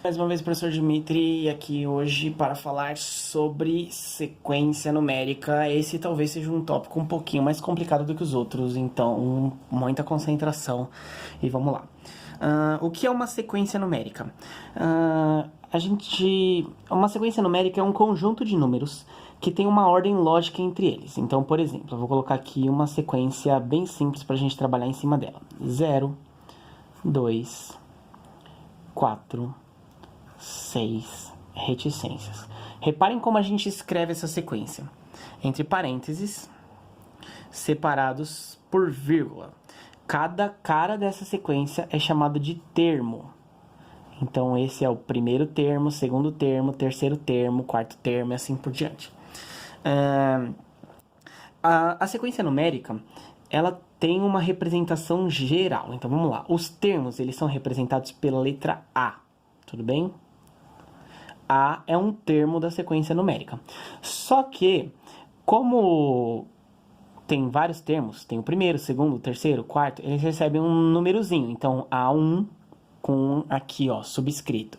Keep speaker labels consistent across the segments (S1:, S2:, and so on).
S1: Mais uma vez, professor Dmitry, aqui hoje para falar sobre sequência numérica. Esse talvez seja um tópico um pouquinho mais complicado do que os outros, então muita concentração e vamos lá. O que é uma sequência numérica? Uma sequência numérica é um conjunto de números que tem uma ordem lógica entre eles. Então, por exemplo, eu vou colocar aqui uma sequência bem simples para a gente trabalhar em cima dela. 0, 2, 4, 6, reticências. Reparem como a gente escreve essa sequência. Entre parênteses, separados por vírgula. Cada cara dessa sequência é chamado de termo. Então, esse é o primeiro termo, segundo termo, terceiro termo, quarto termo e assim por diante. A sequência numérica, ela tem uma representação geral. Então, vamos lá. Os termos, eles são representados pela letra A. Tudo bem? A é um termo da sequência numérica. Só que, como tem vários termos, tem o primeiro, o segundo, o terceiro, o quarto, eles recebem um númerozinho. Então, A1 com aqui, ó, subscrito.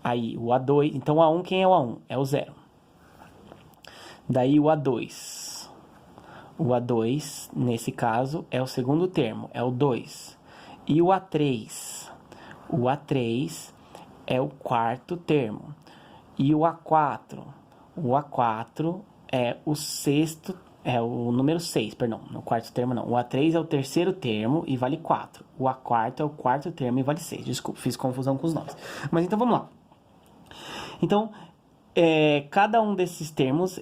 S1: Aí, o A2. Então, o A1, quem é o A1? É o 0. Daí, o A2. O A2, nesse caso, é o segundo termo, é o 2. E o A3? O A3 é o quarto termo. E o A4? O A4 é o sexto, é o número 6, perdão, no quarto termo não. O A3 é o terceiro termo e vale 4. O A4 é o quarto termo e vale 6. Desculpa, fiz confusão com os nomes. Mas então vamos lá. Então, cada um desses termos,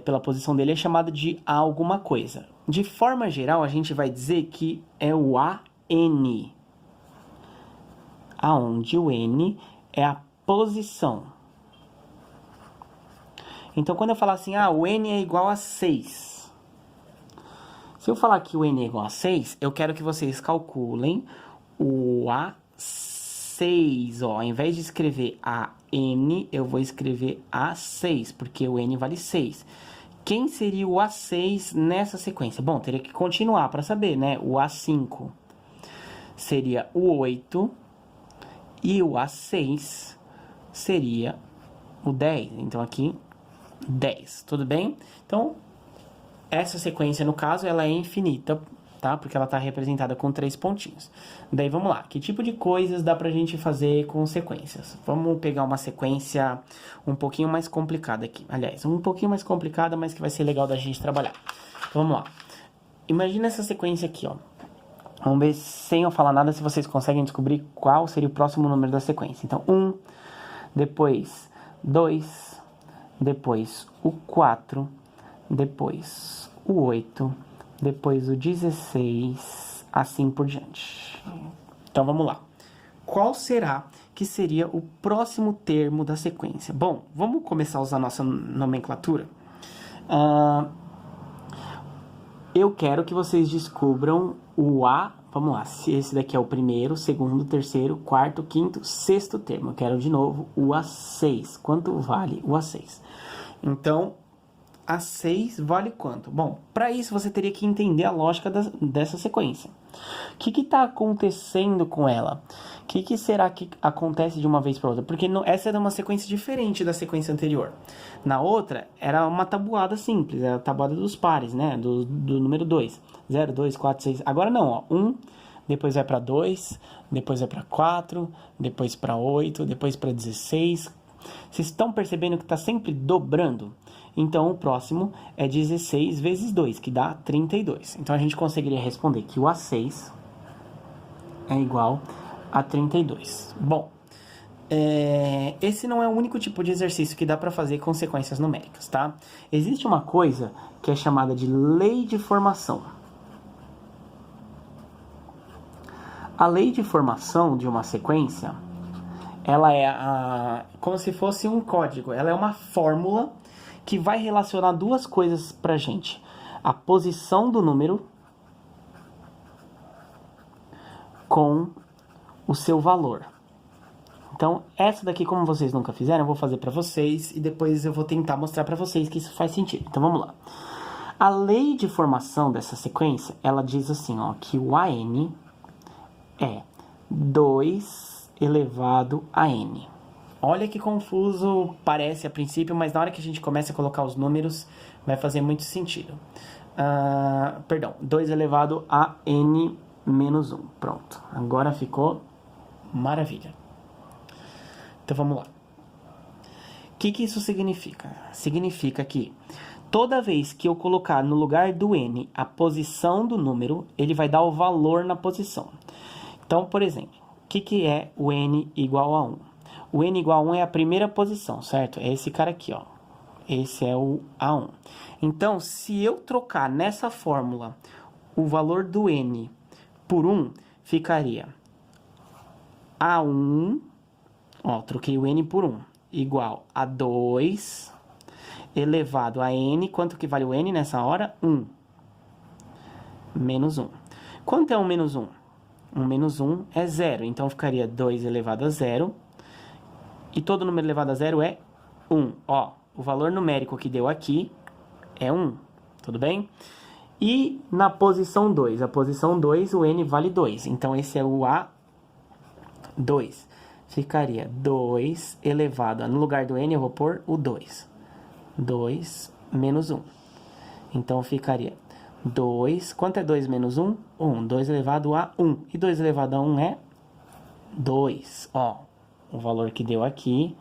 S1: pela posição dele, é chamado de alguma coisa. De forma geral, a gente vai dizer que é o AN. Aonde o N é a posição. Então, quando eu falar assim, o N é igual a 6. Se eu falar que o N é igual a 6, eu quero que vocês calculem o A6. Ó, ao invés de escrever AN, eu vou escrever A6, porque o N vale 6. Quem seria o A6 nessa sequência? Bom, teria que continuar para saber, né? O A5 seria o 8 e o A6 seria o 10. Então, aqui 10, tudo bem? Então, essa sequência, no caso, ela é infinita, tá? Porque ela está representada com 3 pontinhos. Daí, vamos lá. Que tipo de coisas dá pra gente fazer com sequências? Vamos pegar uma sequência um pouquinho mais complicada aqui. Aliás, um pouquinho mais complicada, mas que vai ser legal da gente trabalhar. Então, vamos lá. Imagina essa sequência aqui, ó. Vamos ver, sem eu falar nada, se vocês conseguem descobrir qual seria o próximo número da sequência. Então, 1, depois 2, depois o 4, depois o 8, depois o 16, assim por diante. Então, vamos lá. Qual será que seria o próximo termo da sequência? Bom, vamos começar a usar a nossa nomenclatura. Eu quero que vocês descubram o A. Vamos lá, se esse daqui é o primeiro, segundo, terceiro, quarto, quinto, sexto termo. Eu quero de novo o A6. Quanto vale o A6? Então, A6 vale quanto? Bom, para isso você teria que entender a lógica dessa sequência. O que está acontecendo com ela? O que será que acontece de uma vez para outra? Porque essa era uma sequência diferente da sequência anterior. Na outra, era uma tabuada simples, era a tabuada dos pares, né? Do número 2. 0, 2, 4, 6. Agora não, ó. 1, depois vai para 2, depois vai para 4, depois para 8, depois para 16. Vocês estão percebendo que está sempre dobrando? Então, o próximo é 16 vezes 2, que dá 32. Então, a gente conseguiria responder que o A6 é igual a 32. Bom, esse não é o único tipo de exercício que dá para fazer com sequências numéricas, tá? Existe uma coisa que é chamada de lei de formação. A lei de formação de uma sequência, ela é como se fosse um código. Ela é uma fórmula que vai relacionar duas coisas pra gente. A posição do número com o seu valor. Então, essa daqui, como vocês nunca fizeram, eu vou fazer pra vocês e depois eu vou tentar mostrar pra vocês que isso faz sentido. Então, vamos lá. A lei de formação dessa sequência, ela diz assim, ó, que o AN é 2 elevado a N. Olha que confuso parece a princípio, mas na hora que a gente começa a colocar os números, vai fazer muito sentido. Perdão, 2 elevado a n menos 1. Pronto, agora ficou maravilha. Então vamos lá. O que isso significa? Significa que toda vez que eu colocar no lugar do n a posição do número, ele vai dar o valor na posição. Então, por exemplo, o que é o n igual a 1? O n igual a 1 é a primeira posição, certo? É esse cara aqui, ó. Esse é o A1. Então, se eu trocar nessa fórmula o valor do n por 1, ficaria A1, ó, troquei o n por 1, igual a 2 elevado a n, quanto que vale o n nessa hora? 1. Menos 1. Quanto é 1 menos 1? 1 menos 1 é 0, então ficaria 2 elevado a 0. E todo número elevado a 0 é 1. Ó, o valor numérico que deu aqui é 1, tudo bem? E na posição 2, a posição 2, o n vale 2. Então, esse é o A2. Ficaria 2 elevado a... No lugar do n, eu vou pôr o 2. 2 menos 1. Então, ficaria 2... Quanto é 2 menos 1? 1. 2 elevado a 1. E 2 elevado a 1 é 2. Ó, o valor que deu aqui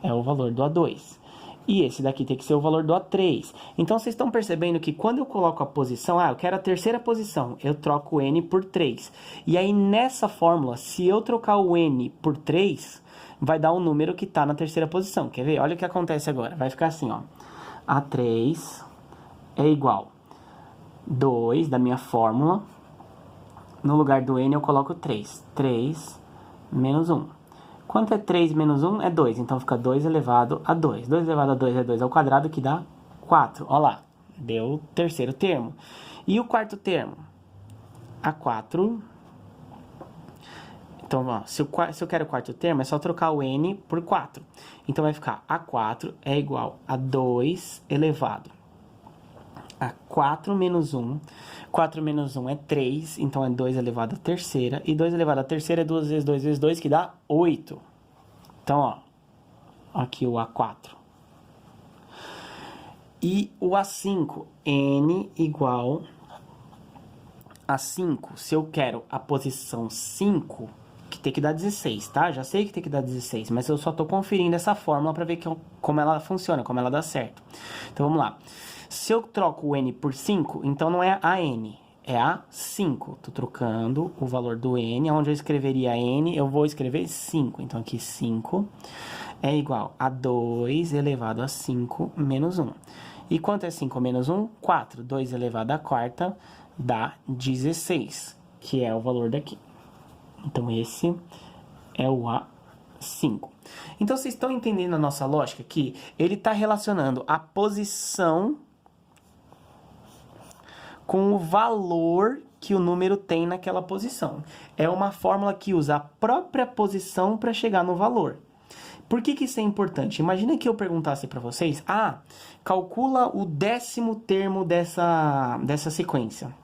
S1: é o valor do A2. E esse daqui tem que ser o valor do A3. Então, vocês estão percebendo que quando eu coloco a posição, eu quero a terceira posição, eu troco o n por 3. E aí, nessa fórmula, se eu trocar o n por 3, vai dar o número que está na terceira posição. Quer ver? Olha o que acontece agora. Vai ficar assim, ó. A3 é igual a 2 da minha fórmula. No lugar do n, eu coloco 3. 3 menos 1. Quanto é 3 menos 1? É 2. Então, fica 2 elevado a 2. 2 elevado a 2 é 2 ao quadrado, que dá 4. Olha lá. Deu o terceiro termo. E o quarto termo? A4. Então, ó, se eu quero o quarto termo, é só trocar o n por 4. Então, vai ficar A4 é igual a 2 elevado a 4 menos 1. 4 menos 1 é 3, então é 2 elevado à terceira. E 2 elevado à terceira é 2 vezes 2 vezes 2, que dá 8. Então, ó, aqui o A4. E o A5, n igual a 5. Se eu quero a posição 5, que tem que dar 16, tá? Já sei que tem que dar 16, mas eu só tô conferindo essa fórmula para ver como ela funciona, como ela dá certo. Então, vamos lá. Se eu troco o n por 5, então não é a n, é a 5. Tô trocando o valor do n, onde eu escreveria n, eu vou escrever 5. Então, aqui 5 é igual a 2 elevado a 5 menos 1. E quanto é 5 menos 1? 4. 2 elevado à quarta dá 16, que é o valor daqui. Então, esse é o A5. Então, vocês estão entendendo a nossa lógica aqui? Ele está relacionando a posição com o valor que o número tem naquela posição. É uma fórmula que usa a própria posição para chegar no valor. Por que isso é importante? Imagina que eu perguntasse para vocês, calcula o 10º termo dessa sequência.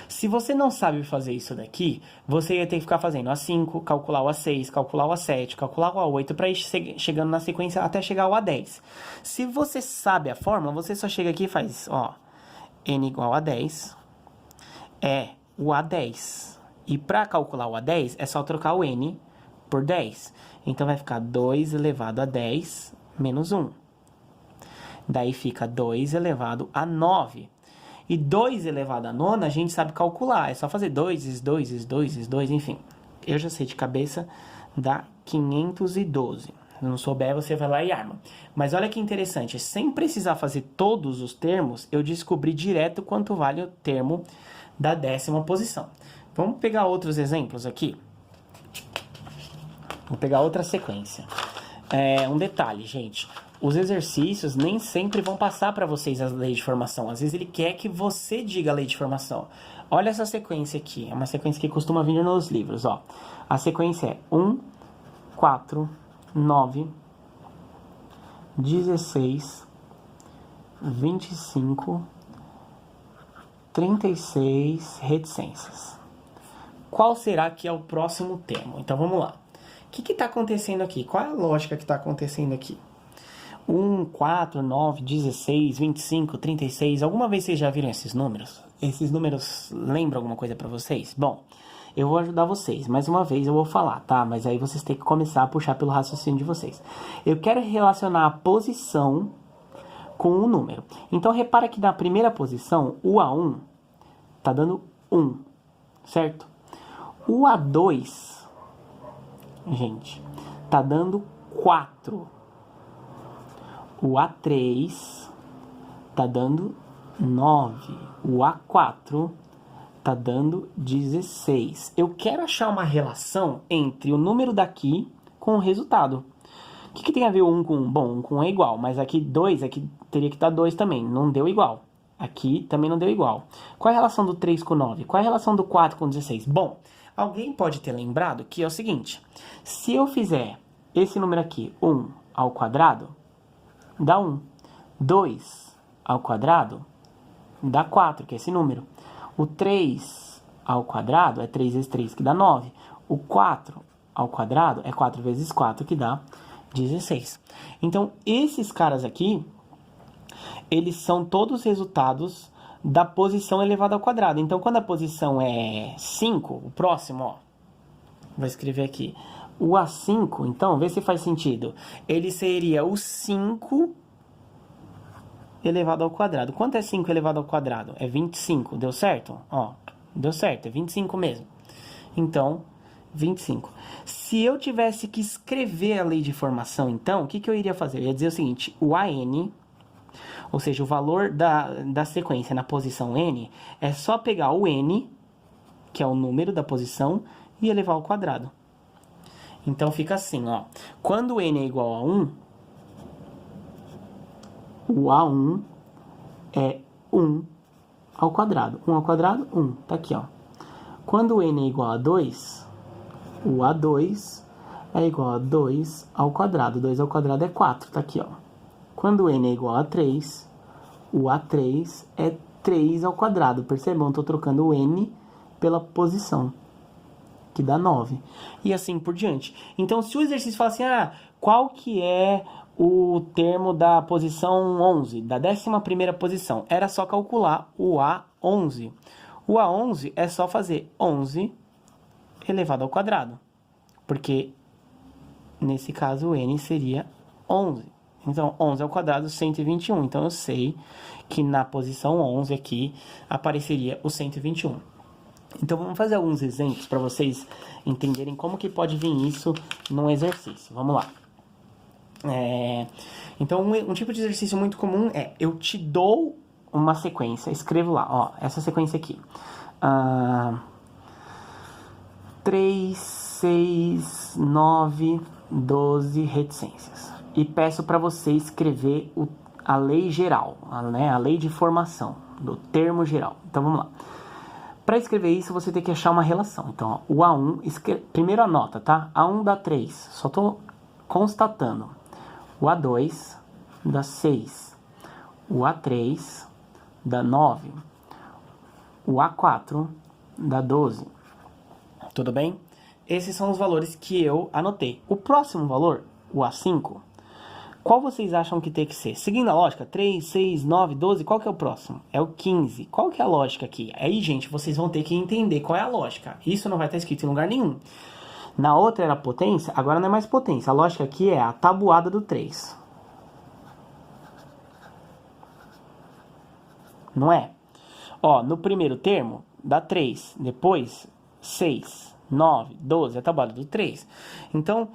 S1: Se você não sabe fazer isso daqui, você ia ter que ficar fazendo A5, calcular o A6, calcular o A7, calcular o A8 para ir chegando na sequência até chegar ao A10. Se você sabe a fórmula, você só chega aqui e faz, ó, n igual a 10 é o A10. E para calcular o A10, é só trocar o n por 10. Então, vai ficar 2 elevado a 10 menos 1. Daí fica 2 elevado a 9. E 2 elevado a 9 a gente sabe calcular. É só fazer 2 vezes 2 vezes 2 vezes 2, enfim. Eu já sei de cabeça, dá 512. Se não souber, você vai lá e arma. Mas olha que interessante, sem precisar fazer todos os termos, eu descobri direto quanto vale o termo da 10ª posição. Vamos pegar outros exemplos aqui. Vou pegar outra sequência. Um detalhe, gente. Os exercícios nem sempre vão passar para vocês a lei de formação. Às vezes ele quer que você diga a lei de formação. Olha essa sequência aqui. É uma sequência que costuma vir nos livros, ó. A sequência é 1, 4, 9, 16, 25, 36 reticências. Qual será que é o próximo termo? Então, vamos lá. O que está acontecendo aqui? Qual é a lógica que está acontecendo aqui? 1, 4, 9, 16, 25, 36. Alguma vez vocês já viram esses números? Esses números lembram alguma coisa para vocês? Bom, eu vou ajudar vocês. Mais uma vez eu vou falar, tá? Mas aí vocês têm que começar a puxar pelo raciocínio de vocês. Eu quero relacionar a posição com o número. Então, repara que na primeira posição, o A1 tá dando 1, certo? O A2, gente, tá dando 4. O A3 tá dando 9. O A4 tá dando 16. Eu quero achar uma relação entre o número daqui com o resultado. O que tem a ver 1 com 1? Bom, 1 com 1 é igual, mas aqui 2, aqui teria que estar 2 também. Não deu igual. Aqui também não deu igual. Qual é a relação do 3 com 9? Qual é a relação do 4 com 16? Bom, alguém pode ter lembrado que é o seguinte. Se eu fizer esse número aqui, 1 ao quadrado, dá 1. 2 ao quadrado dá 4, que é esse número. O 3 ao quadrado é 3 vezes 3, que dá 9. O 4 ao quadrado é 4 vezes 4, que dá 16. Então, esses caras aqui, eles são todos resultados da posição elevada ao quadrado. Então, quando a posição é 5, o próximo, ó, vou escrever aqui, o A5, então, vê se faz sentido. Ele seria o 5 elevado ao quadrado. Quanto é 5 elevado ao quadrado? É 25, deu certo? Ó, deu certo, é 25 mesmo. Então, 25. Se eu tivesse que escrever a lei de formação, então, o que eu iria fazer? Eu ia dizer o seguinte, o AN, ou seja, o valor da sequência na posição N, é só pegar o N, que é o número da posição, e elevar ao quadrado. Então, fica assim, ó. Quando N é igual a 1, o A1 é 1 ao quadrado. 1 ao quadrado, 1. Tá aqui, ó. Quando N é igual a 2, o A2 é igual a 2 ao quadrado. 2 ao quadrado é 4, tá aqui, ó. Quando N é igual a 3, o A3 é 3 ao quadrado. Percebam, estou trocando o N pela posição, que dá 9. E assim por diante. Então, se o exercício fala assim, qual que é o termo da posição 11, da 11ª posição? Era só calcular o A11. O A11 é só fazer 11 elevado ao quadrado, porque nesse caso o N seria 11. Então, 11 ao quadrado, 121. Então, eu sei que na posição 11 aqui apareceria o 121. Então, vamos fazer alguns exemplos para vocês entenderem como que pode vir isso num exercício. Vamos lá. Então, um tipo de exercício muito comum é, eu te dou uma sequência, escrevo lá, ó, essa sequência aqui. 3, 6, 9, 12 reticências. E peço para você escrever a lei geral, né, a lei de formação do termo geral. Então, vamos lá. Para escrever isso, você tem que achar uma relação. Então, ó, o A1, primeiro anota, tá? A1 dá 3, só estou constatando. O A2 dá 6. O A3 dá 9. O A4 dá 12. Tudo bem? Esses são os valores que eu anotei. O próximo valor, o A5, qual vocês acham que tem que ser? Seguindo a lógica, 3, 6, 9, 12, qual que é o próximo? É o 15. Qual que é a lógica aqui? Aí, gente, vocês vão ter que entender qual é a lógica. Isso não vai estar escrito em lugar nenhum. Na outra era potência, agora não é mais potência. A lógica aqui é a tabuada do 3. Não é? Ó, no primeiro termo, dá 3. Depois, 6, 9, 12. É a tabuada do 3. Então,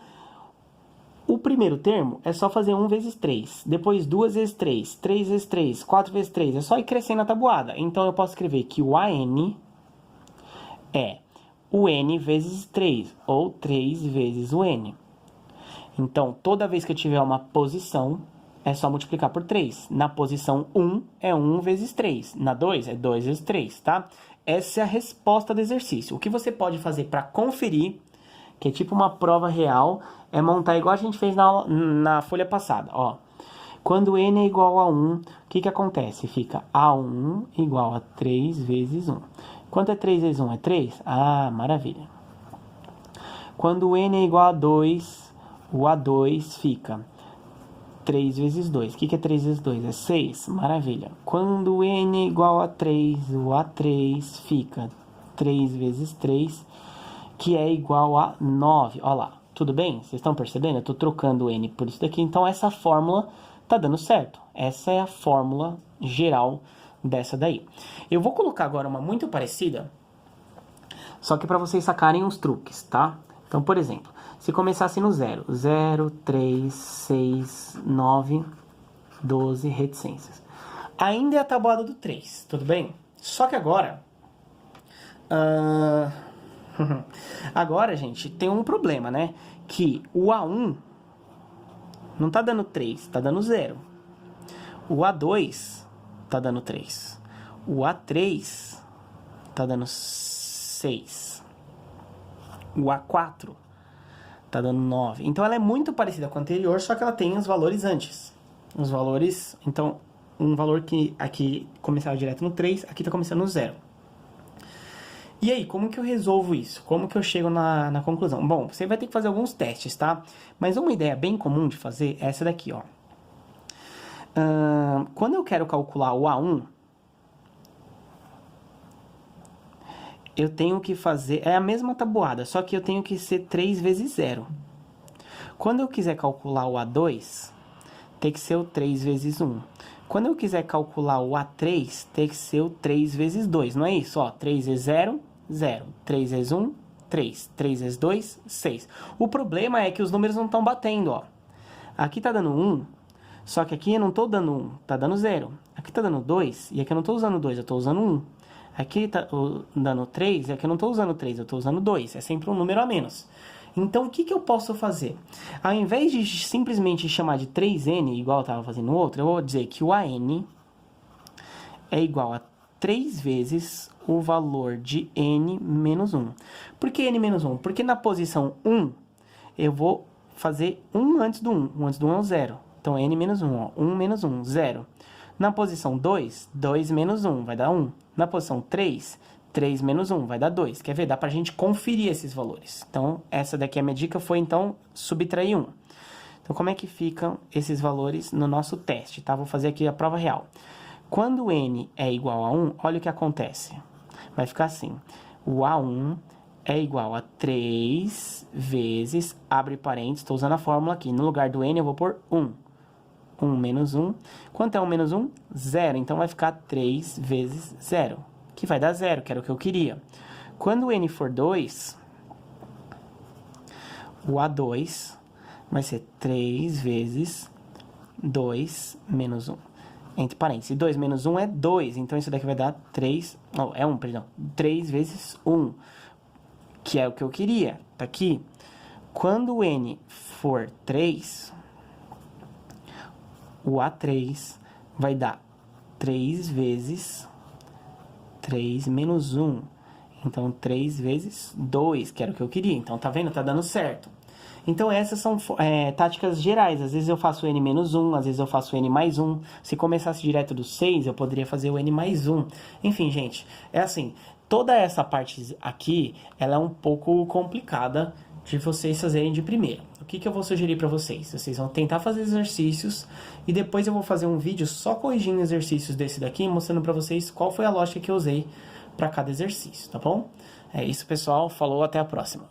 S1: o primeiro termo é só fazer 1 vezes 3. Depois, 2 vezes 3. 3 vezes 3. 4 vezes 3. É só ir crescendo a tabuada. Então, eu posso escrever que o AN é o N vezes 3, ou 3 vezes o N. Então, toda vez que eu tiver uma posição, é só multiplicar por 3. Na posição 1, é 1 vezes 3. Na 2, é 2 vezes 3, tá? Essa é a resposta do exercício. O que você pode fazer para conferir, que é tipo uma prova real, é montar igual a gente fez na folha passada, ó. Quando N é igual a 1, o que acontece? Fica A1 igual a 3 vezes 1. Quanto é 3 vezes 1? É 3? Ah, maravilha. Quando n é igual a 2, o A2 fica 3 vezes 2. O que é 3 vezes 2? É 6. Maravilha. Quando n é igual a 3, o A3 fica 3 vezes 3, que é igual a 9. Olha lá. Tudo bem? Vocês estão percebendo? Eu estou trocando o n por isso daqui. Então, essa fórmula está dando certo. Essa é a fórmula geral dessa daí. Eu vou colocar agora uma muito parecida, só que para vocês sacarem uns truques, tá? Então, por exemplo, se começasse no 0, 0, 3, 6, 9, 12, reticências. Ainda é a tabuada do 3, tudo bem? Só que agora... agora, gente, tem um problema, né? Que o A1 não tá dando 3, tá dando 0. O A2 tá dando 3. O A3 tá dando 6. O A4 tá dando 9. Então, ela é muito parecida com a anterior, só que ela tem os valores antes. Os valores... Então, um valor que aqui começava direto no 3, aqui tá começando no 0. E aí, como que eu resolvo isso? Como que eu chego na conclusão? Bom, você vai ter que fazer alguns testes, tá? Mas uma ideia bem comum de fazer é essa daqui, ó. Quando eu quero calcular o A1, eu tenho que fazer... É a mesma tabuada, só que eu tenho que ser 3 vezes 0. Quando eu quiser calcular o A2, tem que ser o 3 vezes 1. Quando eu quiser calcular o A3, tem que ser o 3 vezes 2, não é isso? Ó, 3 vezes 0, 0. 3 vezes 1, 3. 3 vezes 2, 6. O problema é que os números não estão batendo, ó. Aqui tá dando 1, só que aqui eu não tô dando 1, tá dando 0. Aqui tá dando 2, e aqui eu não tô usando 2, eu tô usando 1. Aqui tá dando 3, e aqui eu não tô usando 3, eu tô usando 2. É sempre um número a menos. Então, o que eu posso fazer? Ao invés de simplesmente chamar de 3n, igual eu estava fazendo no outro, eu vou dizer que o AN é igual a 3 vezes o valor de n menos 1. Por que n menos 1? Porque na posição 1, eu vou fazer 1 antes do 1. 1 antes do 1 é o 0. Então, n menos 1, ó. 1 menos 1, 0. Na posição 2, 2 menos 1 vai dar 1. Na posição 3... 3 menos 1 vai dar 2. Quer ver? Dá pra gente conferir esses valores. Então, essa daqui a minha dica foi, então, subtrair 1. Então, como é que ficam esses valores no nosso teste, tá? Vou fazer aqui a prova real. Quando n é igual a 1, olha o que acontece. Vai ficar assim. O A1 é igual a 3 vezes, abre parênteses, estou usando a fórmula aqui. No lugar do n, eu vou pôr 1. 1 menos 1. Quanto é 1 menos 1? 0. Então, vai ficar 3 vezes 0. Que vai dar 0, que era o que eu queria. Quando o n for 2, o A2 vai ser 3 vezes 2 menos 1. Entre parênteses, 2 menos 1 é 2, então isso daqui vai dar 3, não, é 1, perdão, 3 vezes 1, que é o que eu queria, tá aqui. Quando o n for 3, o A3 vai dar 3 vezes 3 menos 1. Então, 3 vezes 2, que era o que eu queria. Então, tá vendo? Tá dando certo. Então, essas são táticas gerais. Às vezes eu faço n menos 1, às vezes eu faço n mais 1. Se começasse direto do 6, eu poderia fazer o n mais 1. Enfim, gente, é assim. Toda essa parte aqui, ela é um pouco complicada de vocês fazerem de primeira. O que eu vou sugerir para vocês? Vocês vão tentar fazer exercícios e depois eu vou fazer um vídeo só corrigindo exercícios desse daqui, mostrando para vocês qual foi a lógica que eu usei para cada exercício, tá bom? É isso, pessoal. Falou, até a próxima.